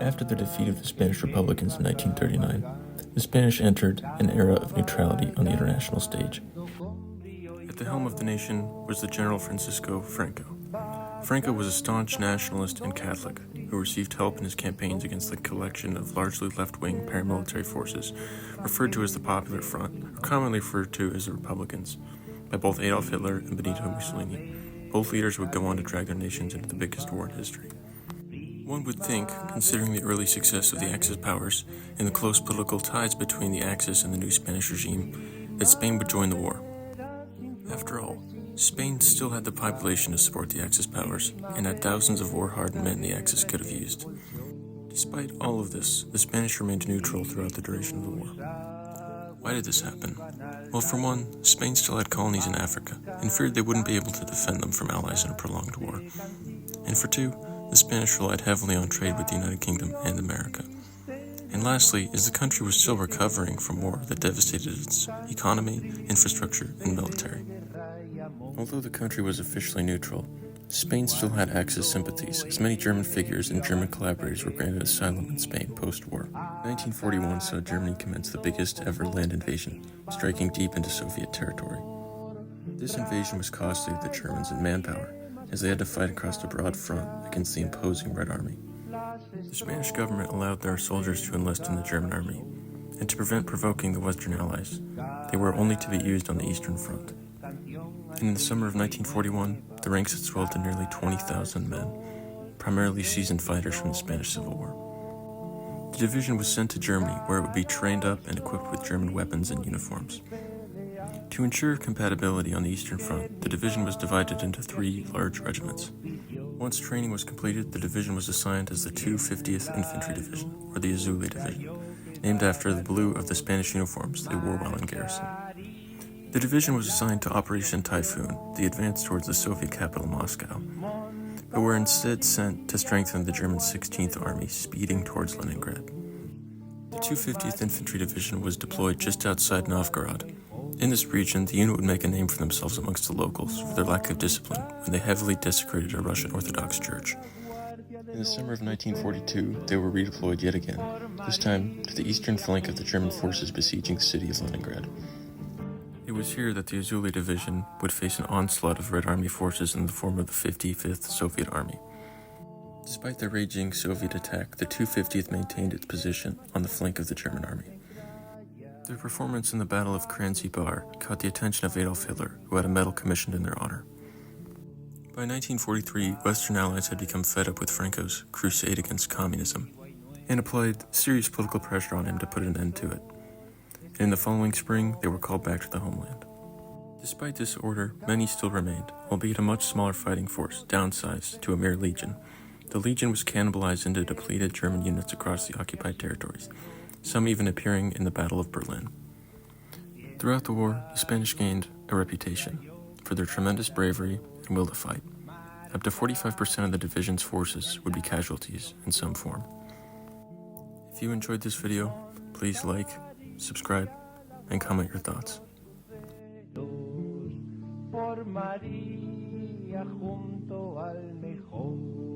After the defeat of the Spanish Republicans in 1939, the Spanish entered an era of neutrality on the international stage. At the helm of the nation was the General Francisco Franco. Franco was a staunch nationalist and Catholic who received help in his campaigns against the collection of largely left-wing paramilitary forces referred to as the Popular Front, or commonly referred to as the Republicans, by both Adolf Hitler and Benito Mussolini. Both leaders would go on to drag their nations into the biggest war in history. One would think, considering the early success of the Axis powers and the close political ties between the Axis and the new Spanish regime, that Spain would join the war. After all, Spain still had the population to support the Axis powers and had thousands of war-hardened men the Axis could have used. Despite all of this, the Spanish remained neutral throughout the duration of the war. Why did this happen? Well, for one, Spain still had colonies in Africa and feared they wouldn't be able to defend them from allies in a prolonged war. And for two, the Spanish relied heavily on trade with the United Kingdom and America. And lastly, as the country was still recovering from war that devastated its economy, infrastructure, and military. Although the country was officially neutral, Spain still had Axis sympathies, as many German figures and German collaborators were granted asylum in Spain post-war. 1941 saw Germany commence the biggest ever land invasion, striking deep into Soviet territory. This invasion was costly to the Germans in manpower, as they had to fight across a broad front against the imposing Red Army. The Spanish government allowed their soldiers to enlist in the German army, and to prevent provoking the Western Allies, they were only to be used on the Eastern Front. And in the summer of 1941, the ranks had swelled to nearly 20,000 men, primarily seasoned fighters from the Spanish Civil War. The division was sent to Germany, where it would be trained up and equipped with German weapons and uniforms. To ensure compatibility on the Eastern Front, the division was divided into 3 large regiments. Once training was completed, the division was assigned as the 250th Infantry Division, or the Azuli Division, named after the blue of the Spanish uniforms they wore while in garrison. The division was assigned to Operation Typhoon, the advance towards the Soviet capital Moscow, but were instead sent to strengthen the German 16th Army speeding towards Leningrad. The 250th Infantry Division was deployed just outside Novgorod. In this region, the unit would make a name for themselves amongst the locals for their lack of discipline when they heavily desecrated a Russian Orthodox church. In the summer of 1942, they were redeployed yet again, this time to the eastern flank of the German forces besieging the city of Leningrad. It was here that the Azuli Division would face an onslaught of Red Army forces in the form of the 55th Soviet Army. Despite the raging Soviet attack, the 250th maintained its position on the flank of the German army. Their performance in the Battle of Kranji Bar caught the attention of Adolf Hitler, who had a medal commissioned in their honor. By 1943, Western allies had become fed up with Franco's crusade against communism and applied serious political pressure on him to put an end to it. And in the following spring, they were called back to the homeland. Despite this order, many still remained, albeit a much smaller fighting force, downsized to a mere legion. The legion was cannibalized into depleted German units across the occupied territories, some even appearing in the Battle of Berlin. Throughout the war, the Spanish gained a reputation for their tremendous bravery and will to fight. Up to 45% of the division's forces would be casualties in some form. If you enjoyed this video, please like, subscribe, and comment your thoughts. Por María junto al mejor